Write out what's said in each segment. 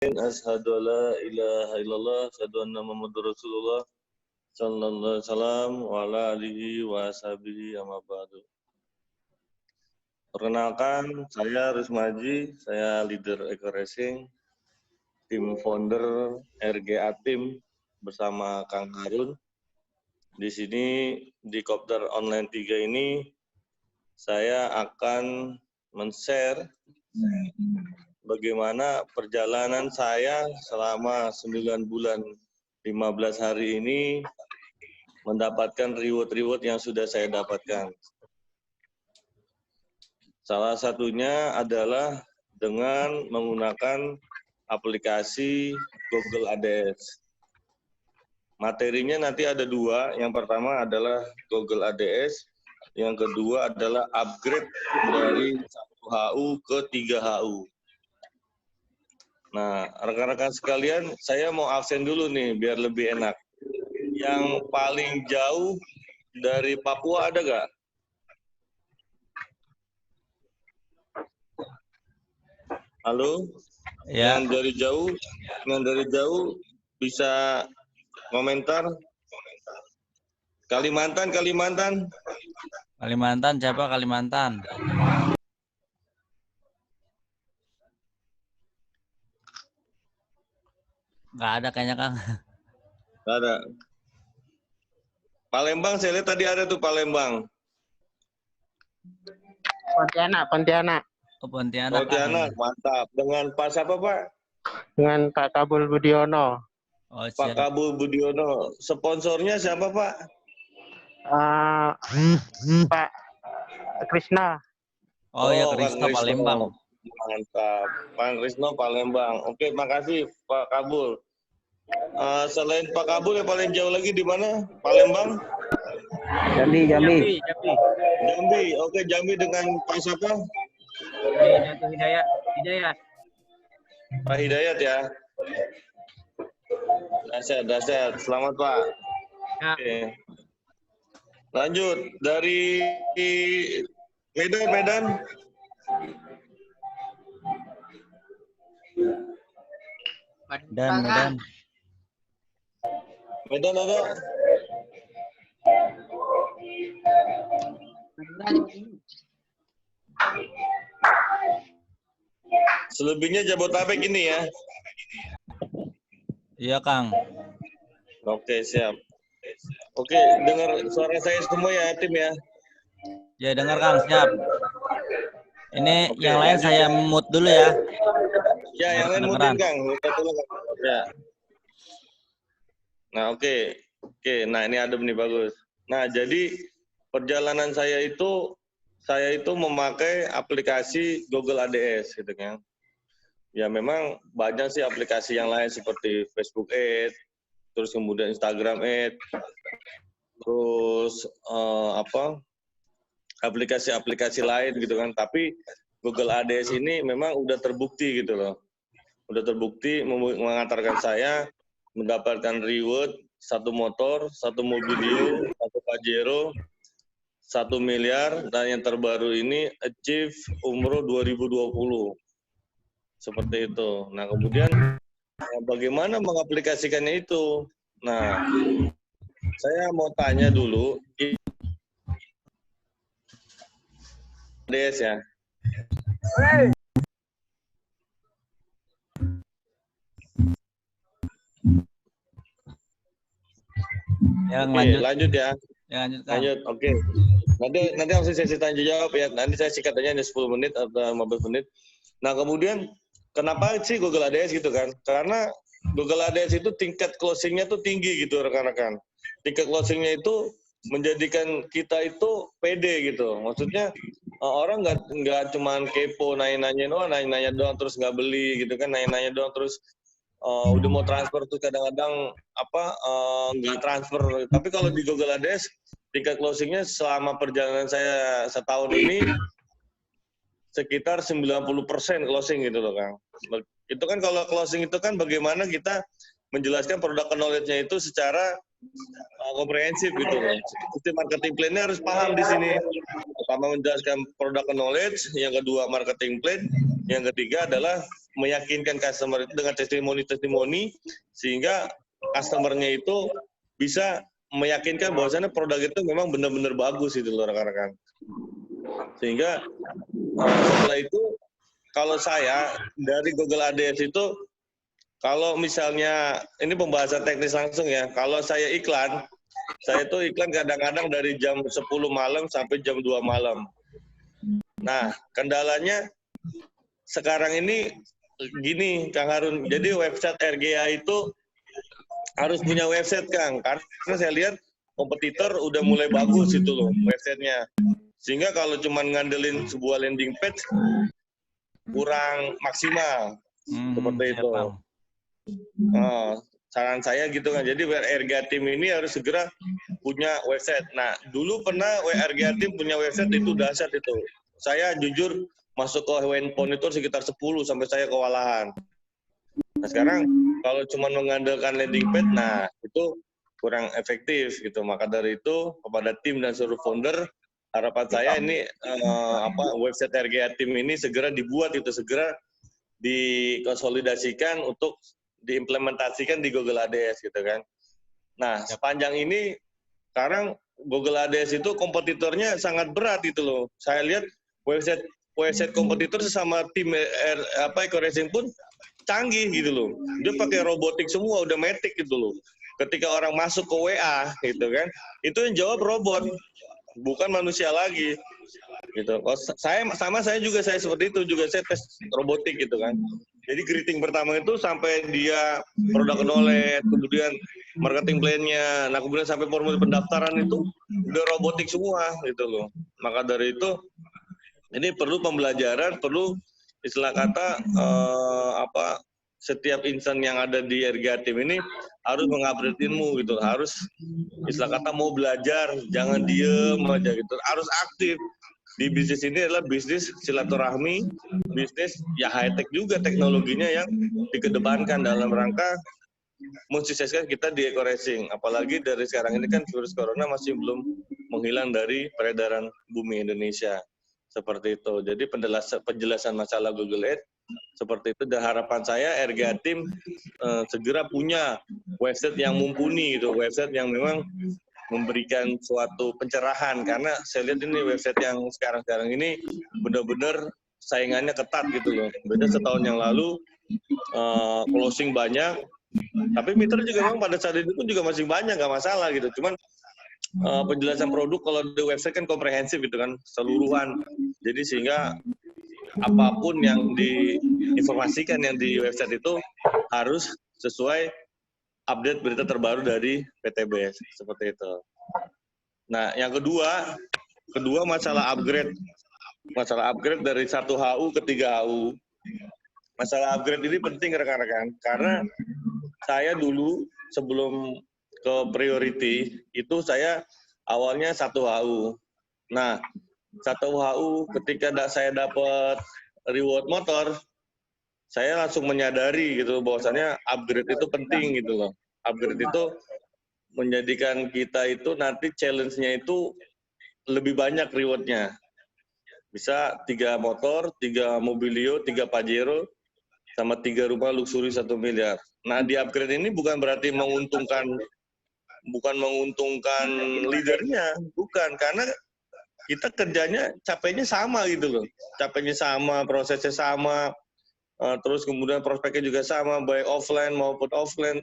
Asyhadu alla ilaha illallah, asyhadu anna Muhammadar Rasulullah sallallahu alaihi wasallam wa ala alihi wa sahbihi amma ba'du. Perkenalkan, saya Rusmaji, saya leader Eko Racing, tim founder RGA Team bersama Kang Harun. Di sini di Kopdar Online 3 ini saya akan men-share bagaimana perjalanan saya selama 9 bulan 15 hari ini mendapatkan reward-reward yang sudah saya dapatkan. Salah satunya adalah dengan menggunakan aplikasi Google ADS. Materinya nanti ada dua, yang pertama adalah Google ADS, yang kedua adalah upgrade dari 1HU ke 3HU. Nah, rekan-rekan sekalian, saya mau absen dulu nih, biar lebih enak. Yang paling jauh dari Papua ada nggak? Halo? Ya. Yang dari jauh bisa komentar. Kalimantan. Kalimantan siapa Kalimantan? Nggak ada kayaknya, Kang. Nggak ada. Palembang, saya lihat tadi ada tuh Palembang. Pontianak. Oh, Pontianak. Pontianak, mantap. Dengan Pak siapa, Pak? Dengan Pak Kabul Budiono. Oh, Pak Kabul Budiono. Sponsornya siapa, Pak? Pak Krisna. Oh ya, Krisna Palembang. Mantap. Pak Krisno Palembang. Oke, makasih Pak Kabul. Selain Pak Kabul yang paling jauh lagi di mana? Palembang? Jambi. Jambi. Oke, Jambi dengan Pak siapa? Hidayat. Pak Hidayat ya. Dahsyat. Selamat Pak. Ya. Oke. Lanjut dari Medan. Medan ada? Selebihnya Jabodetabek ini ya. Iya, Kang. Oke, siap. Oke, dengar suara saya semua ya, tim ya. Ya, dengar, Kang, siap. Ini Oke, yang lain lanjut, saya mute dulu ya. Ya, yang lain mutin, Kang. Ya. Nah, oke. Nah, ini adem nih, bagus. Nah, jadi perjalanan saya itu memakai aplikasi Google ADS gitu kan. Ya memang banyak sih aplikasi yang lain seperti Facebook Ads, terus kemudian Instagram Ads, terus aplikasi-aplikasi lain gitu kan. Tapi Google ADS ini memang udah terbukti gitu loh. Udah terbukti mengantarkan saya mendapatkan reward 1 motor, 1 mobilio, 1 Pajero, 1 miliar, dan yang terbaru ini achieve umroh 2020. Seperti itu. Nah, kemudian bagaimana mengaplikasikannya itu? Nah, saya mau tanya dulu, ADS ya. Yang Oke, lanjut ya. Ya, lanjut, Kang. Lanjut, oke. Nanti langsung sesi tanya jawab ya. Nanti saya singkat aja 10 menit atau 15 menit. Nah, kemudian kenapa sih Google ADS gitu kan? Karena Google ADS itu tingkat closing-nya tuh tinggi gitu rekan-rekan. Tingkat closing-nya itu menjadikan kita itu pede gitu. Maksudnya orang nggak cuman kepo nanya-nanya doang terus nggak beli gitu kan, nanya-nanya doang terus udah mau transfer tuh kadang-kadang nggak transfer. Tapi kalau di Google ADS tingkat closingnya selama perjalanan saya setahun ini sekitar 90% closing gitu loh, Kang. Itu kan kalau closing itu kan bagaimana kita menjelaskan produk knowledge-nya itu secara komprehensif gitu loh. Sistem marketing plan-nya harus paham di sini. Pertama menjelaskan produk knowledge, yang kedua marketing plan, Yang ketiga adalah meyakinkan customer itu dengan testimoni-testimoni sehingga customernya itu bisa meyakinkan bahwasannya produk itu memang benar-benar bagus itu loh rekan-rekan. Sehingga setelah itu kalau saya dari Google AdS itu kalau misalnya ini pembahasan teknis langsung ya, kalau saya iklan, saya tuh iklan kadang-kadang dari jam 10 malam sampai jam 2 malam. Nah, kendalanya sekarang ini gini Kang Harun, jadi website RGA itu harus punya website Kang, karena saya lihat kompetitor udah mulai bagus itu loh websitenya. Sehingga kalau cuma ngandelin sebuah landing page kurang maksimal, seperti itu. Saran saya gitu kan, jadi RGA Team ini harus segera punya website. Nah, dulu pernah RGA Team punya website itu dahsyat itu. Saya jujur masuk ke handphone itu sekitar 10 sampai saya kewalahan. Nah, sekarang kalau cuma mengandalkan landing page, nah itu kurang efektif gitu. Maka dari itu kepada tim dan seluruh founder, harapan saya ini website RGA Team ini segera dibuat itu, segera dikonsolidasikan untuk diimplementasikan di Google AdS gitu kan. Nah, sepanjang ini sekarang Google AdS itu kompetitornya sangat berat itu loh. Saya lihat website kompetitor sesama tim EcoRacing pun canggih gitu loh. Dia pakai robotik semua, udah matic gitu loh. Ketika orang masuk ke WA gitu kan, itu yang jawab robot, bukan manusia lagi. Gitu. Saya juga seperti itu juga, saya tes robotik gitu kan. Jadi greeting pertama itu sampai dia product knowledge, kemudian marketing plan-nya, nah kemudian sampai formulir pendaftaran itu udah robotik semua gitu loh. Maka dari itu ini perlu pembelajaran, perlu istilah kata setiap insan yang ada di RGA Team ini harus mengupgrade ilmu gitu, harus istilah kata mau belajar, jangan diem aja gitu, harus aktif. Di bisnis ini adalah bisnis silaturahmi, bisnis ya high-tech juga teknologinya yang dikedepankan dalam rangka mensukseskan kita di EcoRacing. Apalagi dari sekarang ini kan virus corona masih belum menghilang dari peredaran bumi Indonesia. Seperti itu. Jadi penjelasan masalah Google Ads seperti itu. Dan harapan saya RGA Team segera punya website yang mumpuni gitu, website yang memang memberikan suatu pencerahan, karena saya lihat ini website yang sekarang ini benar-benar saingannya ketat gitu loh. Beda setahun yang lalu closing banyak, tapi mitra juga memang pada saat itu pun juga masih banyak, nggak masalah gitu. Cuman penjelasan produk kalau di website kan komprehensif gitu kan, seluruhan. Jadi sehingga apapun yang diinformasikan yang di website itu harus sesuai update berita terbaru dari PTBS, seperti itu. Nah, yang kedua masalah upgrade. Masalah upgrade dari 1 HU ke 3 HU. Masalah upgrade ini penting rekan-rekan, karena saya dulu sebelum ke priority, itu saya awalnya 1 HU. Nah, 1 HU ketika saya dapat reward motor, saya langsung menyadari gitu bahwasannya upgrade itu penting gitu loh. Upgrade itu menjadikan kita itu nanti challenge-nya itu lebih banyak reward-nya. Bisa 3 motor, 3 Mobilio, 3 Pajero, sama 3 rumah luxury 1 miliar. Nah, di upgrade ini bukan berarti menguntungkan leadernya, bukan, karena kita kerjanya capeknya sama gitu loh. Capeknya sama, prosesnya sama, terus kemudian prospeknya juga sama, baik offline maupun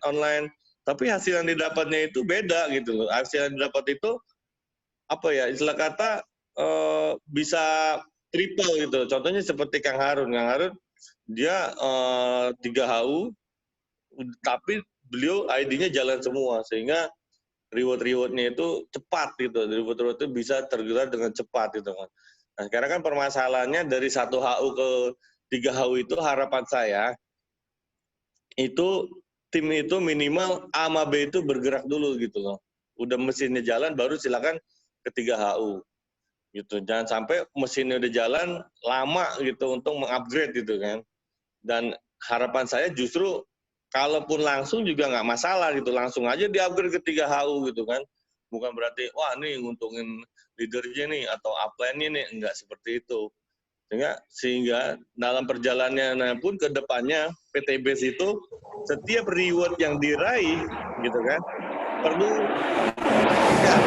online. Tapi hasil yang didapatnya itu beda gitu loh. Hasil yang didapat itu apa ya, istilah kata bisa triple gitu. Contohnya seperti Kang Harun dia 3 HU, tapi beliau ID-nya jalan semua, sehingga reward-rewardnya itu cepat gitu. Reward-reward itu bisa tergelar dengan cepat gitu kan. Nah, sekarang kan permasalahannya dari 1 HU ke 3 HU itu harapan saya itu tim itu minimal A sama B itu bergerak dulu gitu loh. Udah mesinnya jalan baru silakan ke 3 HU. Gitu. Jangan sampai mesinnya udah jalan lama gitu untuk mengupgrade gitu kan. Dan harapan saya justru kalaupun langsung juga nggak masalah gitu, langsung aja di-upgrade ke 3 HU gitu kan. Bukan berarti wah nih nguntungin leadernya nih atau upline-nya nih, enggak seperti itu. Sehingga dalam perjalanannya pun ke depannya PT BES itu setiap reward yang diraih gitu kan perlu ya,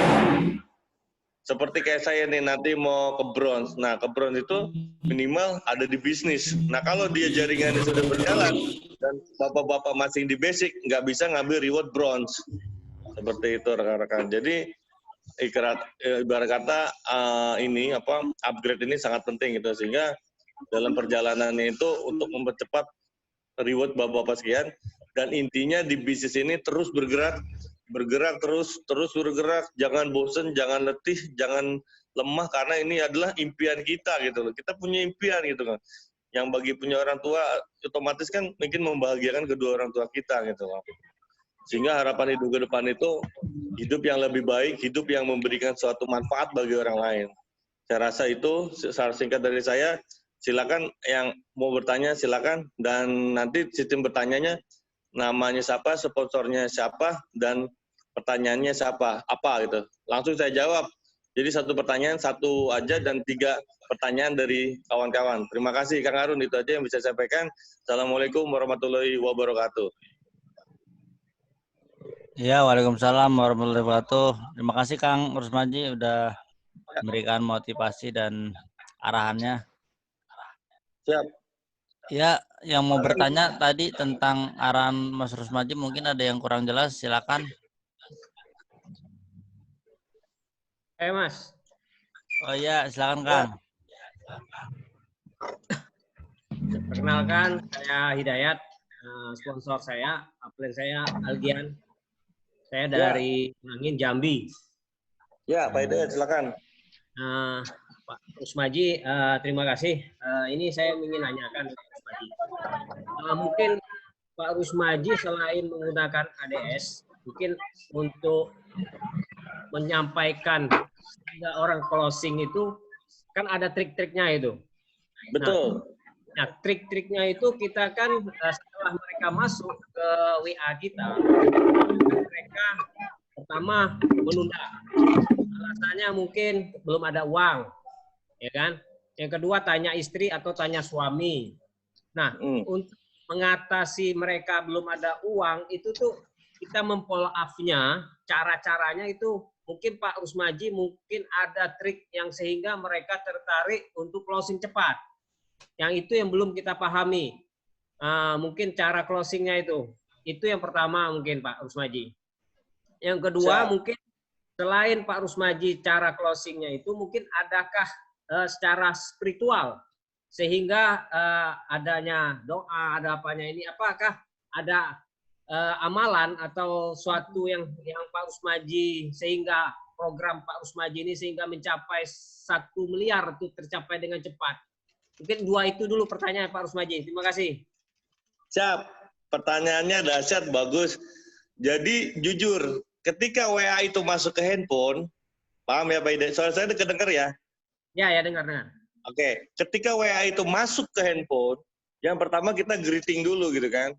seperti kayak saya nih nanti mau ke bronze. Nah, ke bronze itu minimal ada di bisnis. Nah, kalau dia jaringannya sudah berjalan dan bapak-bapak masih di basic, nggak bisa ngambil reward bronze. Seperti itu rekan-rekan. Jadi ibarat kata ini upgrade ini sangat penting gitu, sehingga dalam perjalanan itu untuk mempercepat reward bapak-bapak sekian, dan intinya di bisnis ini terus bergerak terus bergerak, jangan bosen, jangan letih, jangan lemah, karena ini adalah impian kita gitu loh. Kita punya impian gitu kan. Yang bagi punya orang tua otomatis kan mungkin membahagiakan kedua orang tua kita gitu loh. Sehingga harapan hidup ke depan itu hidup yang lebih baik, hidup yang memberikan suatu manfaat bagi orang lain. Saya rasa itu secara singkat dari saya. Silakan yang mau bertanya silakan, dan nanti sistem bertanyanya namanya siapa, sponsornya siapa, dan pertanyaannya siapa, apa gitu. Langsung saya jawab. Jadi satu pertanyaan satu aja dan 3 pertanyaan dari kawan-kawan. Terima kasih Kang Harun, itu aja yang bisa saya sampaikan. Assalamualaikum warahmatullahi wabarakatuh. Ya, waalaikumsalam warahmatullahi wabarakatuh. Terima kasih Kang Rusmaji udah memberikan motivasi dan arahannya. Siap. Ya, yang mau bertanya tadi tentang arahan Mas Rusmaji mungkin ada yang kurang jelas, silakan. Mas. Oh iya, silakan Kang. Perkenalkan, saya Hidayat, sponsor saya, upline saya Algian. Saya dari Angin Jambi. Ya, Pak Hidayat silakan. Pak Rusmaji, terima kasih. Ini saya ingin nanyakan Pak Rusmaji. Mungkin Pak Rusmaji selain menggunakan ADS, mungkin untuk menyampaikan orang closing itu kan ada trik-triknya itu. Betul. Nah, trik-triknya itu kita kan setelah mereka masuk ke WA kita, mereka pertama menunda. Alasannya mungkin belum ada uang, ya kan? Yang kedua tanya istri atau tanya suami. Nah, untuk mengatasi mereka belum ada uang itu tuh kita memfollow up-nya, cara-caranya itu mungkin Pak Rusmaji mungkin ada trik yang sehingga mereka tertarik untuk closing cepat. Yang itu yang belum kita pahami. Mungkin cara closingnya itu yang pertama mungkin Pak Rusmaji. Yang kedua mungkin selain Pak Rusmaji cara closingnya itu mungkin adakah secara spiritual sehingga adanya doa, ada apanya ini, apakah ada amalan atau suatu yang Pak Rusmaji sehingga program Pak Rusmaji ini sehingga mencapai 1 miliar itu tercapai dengan cepat. Mungkin 2 itu dulu pertanyaan Pak Rusmaji. Terima kasih. Siap. Pertanyaannya dahsyat, bagus. Jadi jujur, ketika WA itu masuk ke handphone, paham ya Pak Hidayat? Soal saya kedengar ya? Ya dengar. Oke, ketika WA itu masuk ke handphone, yang pertama kita greeting dulu gitu kan.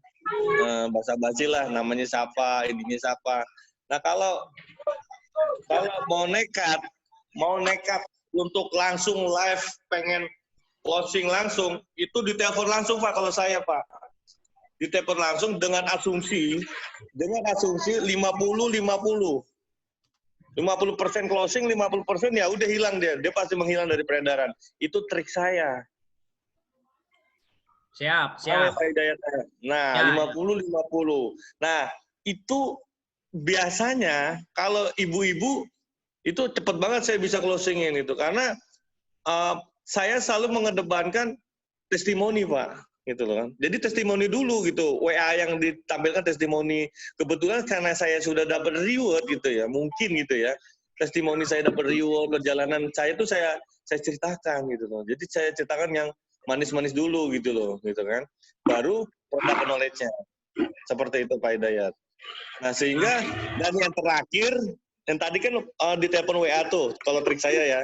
Basa-basi lah, namanya siapa, ininya siapa. Nah kalau mau nekat untuk langsung live, pengen closing langsung, itu ditelepon langsung Pak kalau saya Pak. Ditelepon langsung dengan asumsi 50-50. 50% closing, 50% ya udah hilang dia. Dia pasti menghilang dari peredaran. Itu trik saya. Siap. Nah, 50-50. Nah, itu biasanya kalau ibu-ibu itu cepet banget saya bisa closingin itu karena saya selalu mengedepankan testimoni Pak, gitu loh kan. Jadi testimoni dulu gitu, WA yang ditampilkan testimoni. Kebetulan karena saya sudah dapat reward gitu ya, mungkin gitu ya. Testimoni saya dapat reward, perjalanan saya itu saya ceritakan gitu loh. Jadi saya ceritakan yang manis-manis dulu gitu loh, gitu kan. Baru produk knowledge-nya. Seperti itu Pak Hidayat. Nah sehingga dan yang terakhir, yang tadi kan di telepon WA tuh, kalau trik saya ya,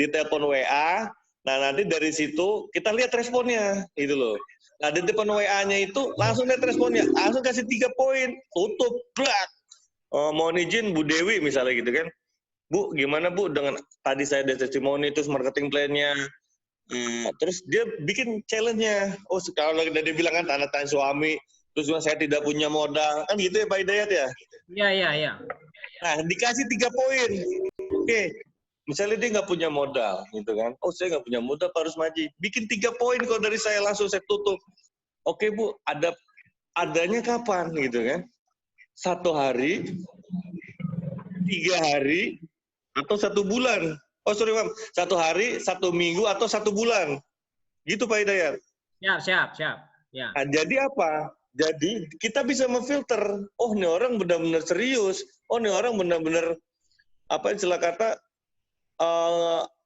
di telepon WA. Nah nanti dari situ kita lihat responnya, gitu loh. Nah di telepon WA-nya itu langsung lihat responnya, langsung kasih 3 poin, tutup, blak. Mohon izin Bu Dewi misalnya gitu kan, Bu gimana Bu dengan tadi saya ada testimoni terus marketing plan-nya, Terus dia bikin challenge-nya. Oh, kalau dia bilang kan tanda tangan suami, terus saya tidak punya modal, kan gitu ya Pak Hidayat ya? Iya. Nah, dikasih 3 poin. Oke, misalnya dia nggak punya modal, gitu kan? Oh, saya nggak punya modal, Pak Rusmaji. Bikin 3 poin kalau dari saya langsung saya tutup. Oke Bu, adanya kapan, gitu kan? 1 hari, 3 hari, atau 1 bulan. Oh sorry Pak, 1 hari, 1 minggu, atau 1 bulan. Gitu Pak Hidayat. Siap. Ya. Nah, jadi apa? Jadi kita bisa memfilter. Oh, ini orang benar-benar serius. Oh, ini orang benar-benar apa istilah kata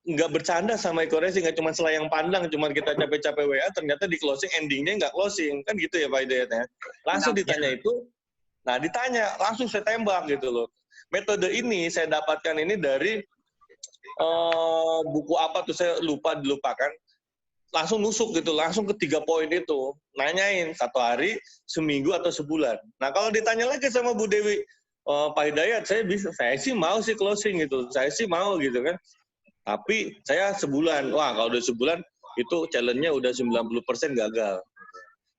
nggak bercanda sama Eko Racing, nggak cuma selayang pandang, cuma kita capek-capek WA, ternyata di closing endingnya nggak closing, kan gitu ya Pak Hidayat ya. Langsung ditanya itu, nah ditanya langsung saya tembak gitu loh. Metode ini saya dapatkan ini dari buku apa tuh saya dilupakan. Langsung nusuk gitu, langsung ke 3 poin itu, nanyain 1 hari, seminggu atau sebulan. Nah kalau ditanya lagi sama Bu Dewi, Pak Hidayat, saya sih mau sih closing gitu, saya sih mau gitu kan. Tapi saya sebulan, wah kalau udah sebulan itu challenge-nya udah 90% gagal.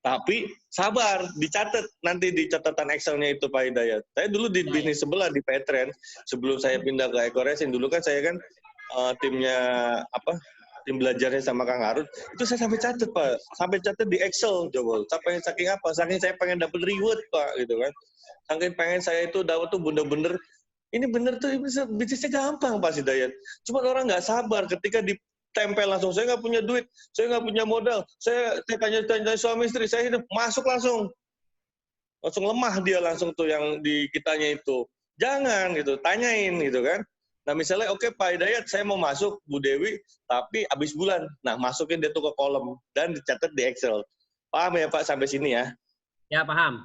Tapi sabar, dicatat nanti di catatan Excel-nya itu Pak Hidayat. Saya dulu di bisnis sebelah di Petren, sebelum saya pindah ke Eko Racing, dulu kan saya kan timnya tim belajarnya sama Kang Harun, itu saya sampai catat Pak, sampai catat di Excel coba. Saking apa? Saking saya pengen dapat reward Pak, gitu kan. Saking pengen saya itu dapat tuh bener-bener, ini bener tuh bisnisnya gampang Pak Hidayat. Cuma orang nggak sabar ketika ditempel langsung, saya nggak punya duit, saya nggak punya modal, saya tanya suami istri, saya hidup masuk langsung lemah dia langsung tuh yang di kitanya itu. Jangan gitu, tanyain gitu kan. Nah misalnya oke, Pak Hidayat saya mau masuk Bu Dewi tapi habis bulan. Nah masukin dia tuh ke kolom dan dicatat di Excel. Paham ya Pak sampai sini ya? Ya paham.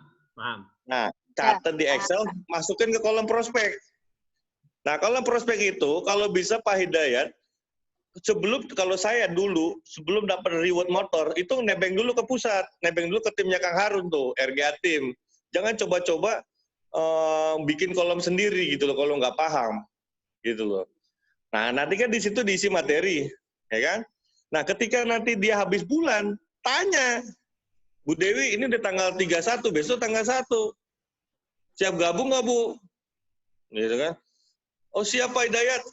Nah catat di Excel, masukin ke kolom prospek. Nah kolom prospek itu kalau bisa Pak Hidayat, kalau saya dulu sebelum dapat reward motor itu nebeng dulu ke pusat, nebeng dulu ke timnya Kang Harun tuh, RGA tim. Jangan coba-coba bikin kolom sendiri gitu loh kalau nggak paham. Gitu loh. Nah, nanti kan di situ diisi materi, ya kan? Nah, ketika nanti dia habis bulan, tanya, Bu Dewi, ini udah tanggal 31, besok tanggal 1. Siap gabung nggak, Bu? Gitu kan? Oh, siap Pak Hidayat.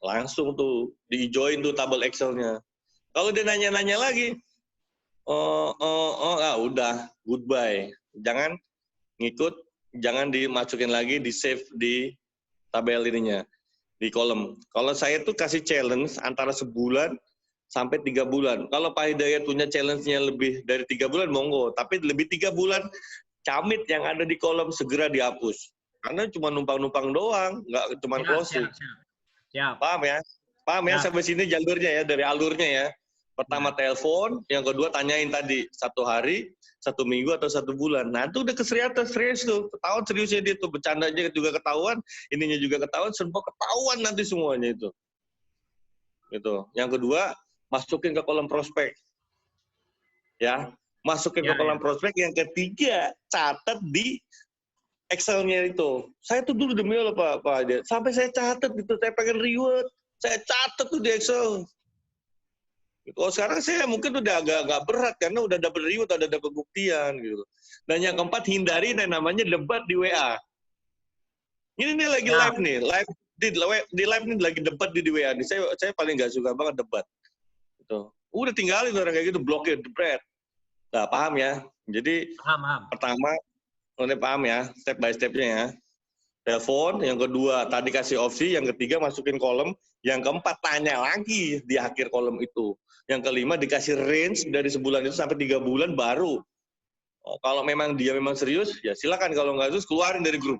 Langsung tuh, di-join tuh tabel Excel-nya. Kalau dia nanya-nanya lagi, udah, goodbye. Jangan ngikut, jangan dimasukin lagi, di-save di tabel ininya. Di kolom. Kalau saya tuh kasih challenge antara sebulan sampai 3 bulan. Kalau Pak Hidayat punya challenge-nya lebih dari 3 bulan, monggo. Tapi lebih 3 bulan, camit yang ada di kolom segera dihapus. Karena cuma numpang-numpang doang, nggak cuma closing. Siap. Paham ya? Paham ya sampai sini jalurnya ya, dari alurnya ya. Pertama telepon, yang kedua tanyain tadi 1 hari, 1 minggu atau 1 bulan. Nah itu udah serius tuh, ketahuan seriusnya dia tuh, bercandanya juga ketahuan, ininya juga ketahuan, serba ketahuan nanti semuanya itu. Gitu. Yang kedua, masukin ke kolom prospek. Ya, masukin ke kolom prospek. Yang ketiga, catat di Excel-nya itu. Saya tuh dulu demi Allah Pak, sampai saya catat gitu, saya pengen reward, saya catat tuh di Excel. Kalau sekarang saya mungkin udah agak berat karena udah dapat reward, udah dapat buktian gitu. Dan yang keempat, hindari yang namanya debat di WA. Ini lagi live nih, di live nih lagi debat di WA nih. Saya paling nggak suka banget debat. Gitu. Udah tinggalin orang kayak gitu, blokir, debat. Nah, paham ya? Jadi pertama, paham ya, step by step-nya ya. Telepon, yang kedua tadi kasih opsi, yang ketiga masukin kolom, yang keempat tanya lagi di akhir kolom itu. Yang kelima dikasih range dari sebulan itu sampai 3 bulan baru. Oh, kalau memang dia memang serius, ya silakan. Kalau nggak serius, keluarin dari grup.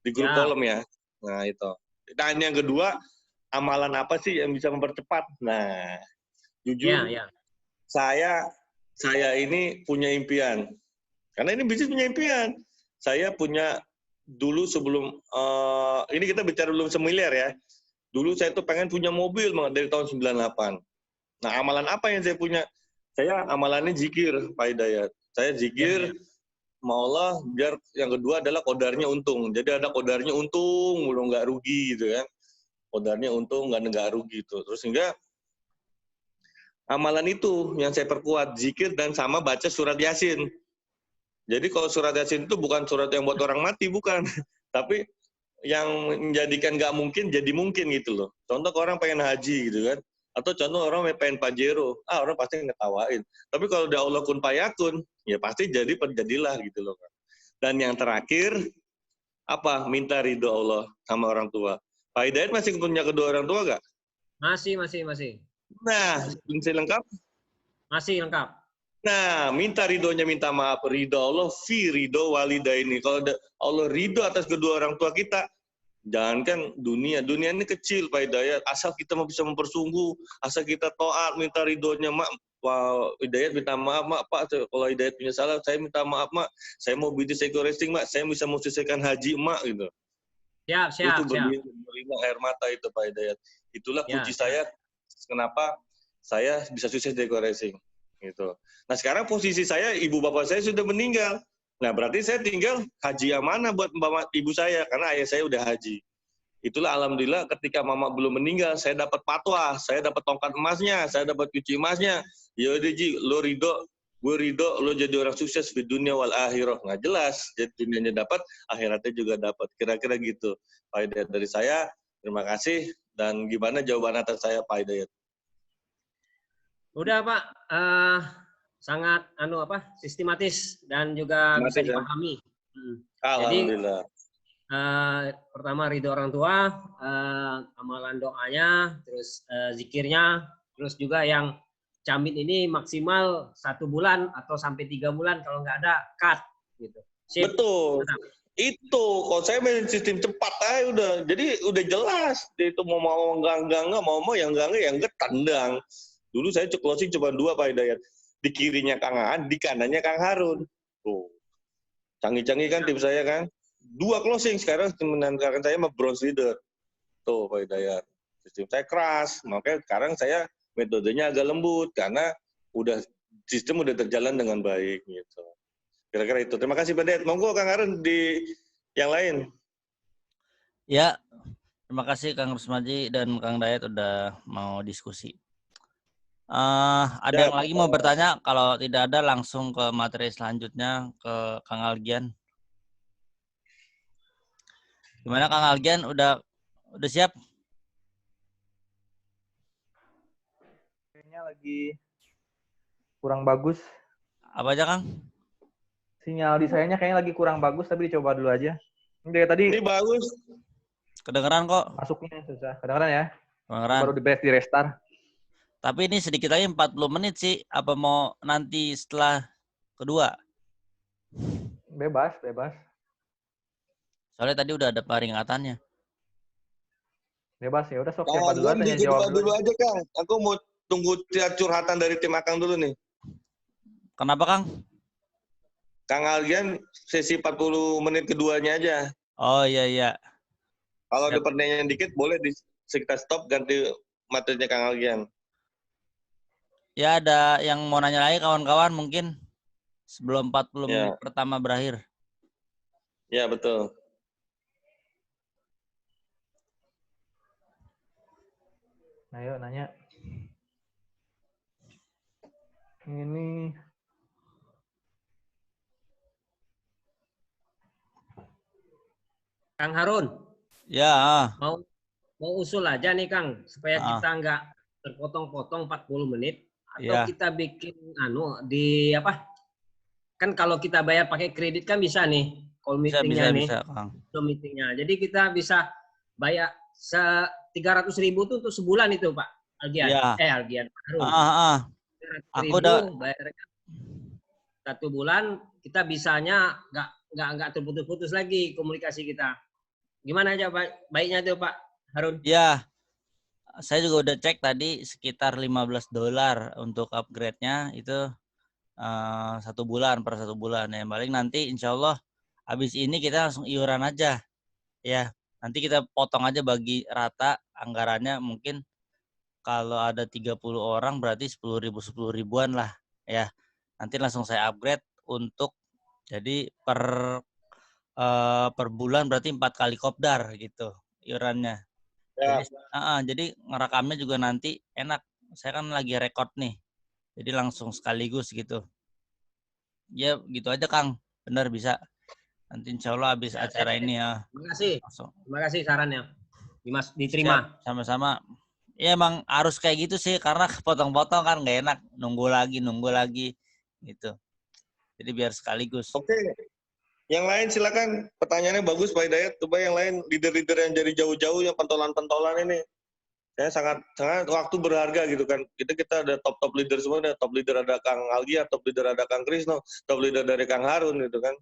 Di grup kolom ya. Nah itu. Dan yang kedua, amalan apa sih yang bisa mempercepat? Nah, jujur, saya ini punya impian. Karena ini bisnis punya impian. Saya punya dulu sebelum ini kita bicara belum semiliar ya. Dulu saya tuh pengen punya mobil dari tahun 98. Nah, amalan apa yang saya punya? Saya amalannya zikir, Pak Hidayat. Saya zikir, maulah biar yang kedua adalah kodarnya untung. Jadi ada kodarnya untung, belum nggak rugi gitu kan. Kodarnya untung, nggak rugi gitu. Terus sehingga Amalan itu yang saya perkuat, zikir dan sama baca surat Yasin. Jadi kalau surat Yasin itu bukan surat yang buat orang mati, bukan. Tapi yang menjadikan nggak mungkin jadi mungkin gitu loh. Contoh orang pengen haji gitu kan. Atau contoh orang pengen pajero. Orang pasti ngetawain. Tapi kalau udah Allah kun payakun, ya pasti jadi terjadilah gitu loh. Dan yang terakhir, apa? Minta ridho Allah sama orang tua. Pak Hidayat masih punya kedua orang tua nggak? Masih. Nah, masih lengkap? Masih lengkap. Nah, minta ridhonya, minta maaf. Ridho Allah, fi ridho walidaini. Kalau Allah ridho atas kedua orang tua kita, jangankan dunia. Dunia ini kecil, Pak Hidayat. Asal kita bisa mempersungguh, asal kita taat, minta ridhonya, mak. Pak Hidayat minta maaf, mak. Pak, kalau Hidayat punya salah, saya minta maaf, mak. Saya mau bisnis racing, mak. Saya bisa mau selesaikan haji, mak. Gitu. Siap. Berlima air mata itu, Pak Hidayat. Itulah kunci saya, kenapa saya bisa sukses di racing. Gitu. Nah sekarang posisi saya, ibu bapak saya sudah meninggal. Nah berarti saya tinggal haji yang mana buat ibu saya, karena ayah saya udah haji. Itulah alhamdulillah ketika mama belum meninggal, saya dapat patwah, saya dapat tongkat emasnya, saya dapat cuci emasnya. Yaudah Ji, lo ridho, gue ridho, lo jadi orang sukses di dunia wal akhirah. Nggak jelas, jadi dunianya dapat, akhiratnya juga dapat. Kira-kira gitu. Pak Hidayat dari saya, terima kasih. Dan gimana jawaban atas saya, Pak Hidayat? Udah Pak, sangat sistematis dan juga bisa dipahami. Alhamdulillah. Jadi pertama ridho orang tua, amalan doanya, terus zikirnya, terus juga yang camit ini maksimal 1 bulan atau sampai 3 bulan, kalau nggak ada cut gitu. Sip. Betul. Betul. Itu kalau saya main sistem cepat aja udah. Jadi udah jelas dia itu mau enggak mau yang enggak tendang. Dulu saya closing cuma 2 Pak Hidayat. Di kirinya Kang Aan, di kanannya Kang Harun. Tuh. Canggih-canggih kan tim saya kan. 2 closing sekarang menandakan saya sama bronze leader. Tuh Pak Hidayat. Sistem saya keras, makanya sekarang saya metodenya agak lembut karena sistem udah terjalan dengan baik gitu. Kira-kira itu. Terima kasih Pak Hidayat. Monggo Kang Harun di yang lain. Ya, terima kasih Kang Rusmaji dan Kang Dayat udah mau diskusi. Ada yang lagi mau bertanya? Kalau tidak ada langsung ke materi selanjutnya ke Kang Algian. Gimana Kang Algian? Udah siap? Kayaknya lagi kurang bagus. Apa aja Kang? Sinyal di sayanya kayaknya lagi kurang bagus, tapi dicoba dulu aja. Ini tadi. Ini bagus. Kedengeran kok. Masuknya susah. Kedengeran ya? Kedengeran. Baru di restart. Tapi ini sedikit lagi 40 menit sih. Apa mau nanti setelah kedua? Bebas. Soalnya tadi udah ada peringatannya. Bebas ya. Udah sok siapa dulu tanya jawab dulu aja Kang. Aku mau tunggu curhatan dari tim Akang dulu nih. Kenapa Kang? Kang Algian sesi 40 menit keduanya aja. Oh iya. Kalau ada pertanyaan dikit boleh kita stop ganti materinya Kang Algian. Ya ada yang mau nanya lagi kawan-kawan mungkin sebelum 40 menit pertama berakhir. Ya betul. Ayo nanya. Ini Kang Harun. Ya. Mau usul aja nih Kang supaya kita nggak terpotong-potong 40 menit. Atau kita bikin kan kalau kita bayar pakai kredit kan bisa nih call meetingnya bisa, Kang. Meetingnya. Jadi kita bisa bayar 300.000 tuh untuk sebulan itu Pak Algian. Algian Harun. Aku udah bayar 1 bulan, kita bisanya nggak terputus-putus lagi komunikasi kita. Gimana aja Pak? Baiknya tuh Pak Harun? Ya. Saya juga udah cek tadi sekitar $15 untuk upgrade-nya itu 1 bulan per 1 bulan ya. Paling nanti insya Allah habis ini kita langsung iuran aja ya. Nanti kita potong aja bagi rata anggarannya, mungkin kalau ada 30 orang berarti 10.000-10.000-an lah ya. Nanti langsung saya upgrade untuk jadi per bulan berarti 4 kali kopdar gitu iurannya. Ya. Jadi ngerekamnya juga nanti enak saya kan lagi record nih. Jadi langsung sekaligus gitu. Ya gitu aja Kang. Benar bisa. Nanti insya Allah habis Ya, acara ini ya. Terima kasih sarannya. Diterima. Siap, sama-sama. Ya emang harus kayak gitu sih karena potong-potong kan nggak enak. Nunggu lagi gitu. Jadi biar sekaligus. Oke. Yang lain silakan. Pertanyaannya bagus Pak Hidayat. Coba yang lain leader-leader yang dari jauh-jauh yang pentolan-pentolan ini. Saya sangat waktu berharga gitu kan. Kita ada top leader semua, ada top leader ada Kang Algia, top leader ada Kang Krisno, top leader dari Kang Harun gitu kan.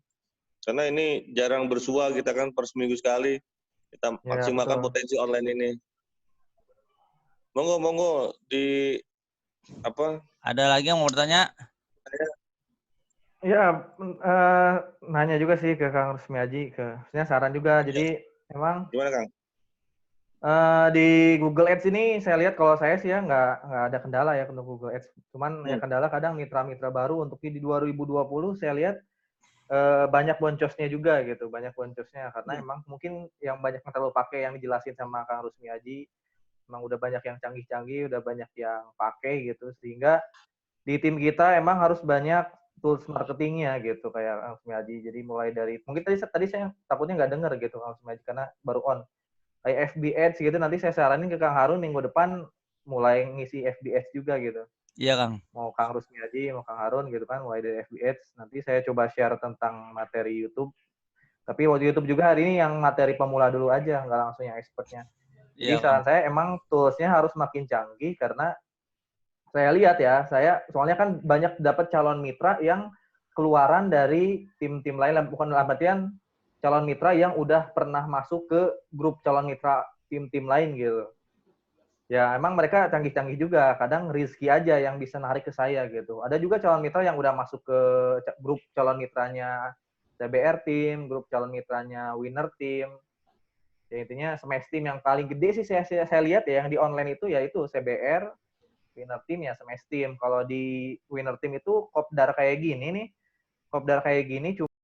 Karena ini jarang bersua kita kan per seminggu sekali. Kita maksimalkan potensi online ini. Monggo di apa? Ada lagi yang mau bertanya? Ya, nanya juga sih ke Kang Rusmi Aji, maksudnya saran juga. Jadi emang Gimana Kang? di Google Ads ini saya lihat kalau saya sih ya nggak ada kendala ya untuk Google Ads. Cuman ya kendala kadang mitra-mitra baru untuk di 2020 saya lihat banyak boncosnya juga gitu, banyak boncosnya karena emang mungkin yang banyak yang terlalu pakai yang dijelasin sama Kang Rusmi Aji, emang udah banyak yang canggih-canggih, udah banyak yang pakai gitu, sehingga di tim kita emang harus banyak tools marketingnya gitu kayak Kang Rusmi Aji. Jadi mulai dari mungkin tadi saya takutnya nggak dengar gitu Kang Rusmi Aji karena baru on. Kayak FB Ads gitu nanti saya saranin ke Kang Harun minggu depan mulai ngisi FB Ads juga gitu. Iya Kang. Mau Kang Rusmi Aji, mau Kang Harun gitu kan mulai dari FB Ads. Nanti saya coba share tentang materi YouTube. Tapi waktu YouTube juga hari ini yang materi pemula dulu aja, nggak langsung yang expertnya. Jadi saran saya emang toolsnya harus makin canggih karena saya lihat ya, saya soalnya kan banyak dapat calon mitra yang keluaran dari tim-tim lain, bukan dalam artian calon mitra yang udah pernah masuk ke grup calon mitra tim-tim lain gitu. Ya emang mereka canggih-canggih juga, kadang Rizky aja yang bisa narik ke saya gitu. Ada juga calon mitra yang udah masuk ke grup calon mitranya CBR Team, grup calon mitranya Winner Team. Ya intinya Smash Team yang paling gede sih saya lihat ya yang di online itu yaitu CBR, Winner Team ya Smash Team. Kalau di Winner Team itu kopdar kayak gini nih, kopdar kayak gini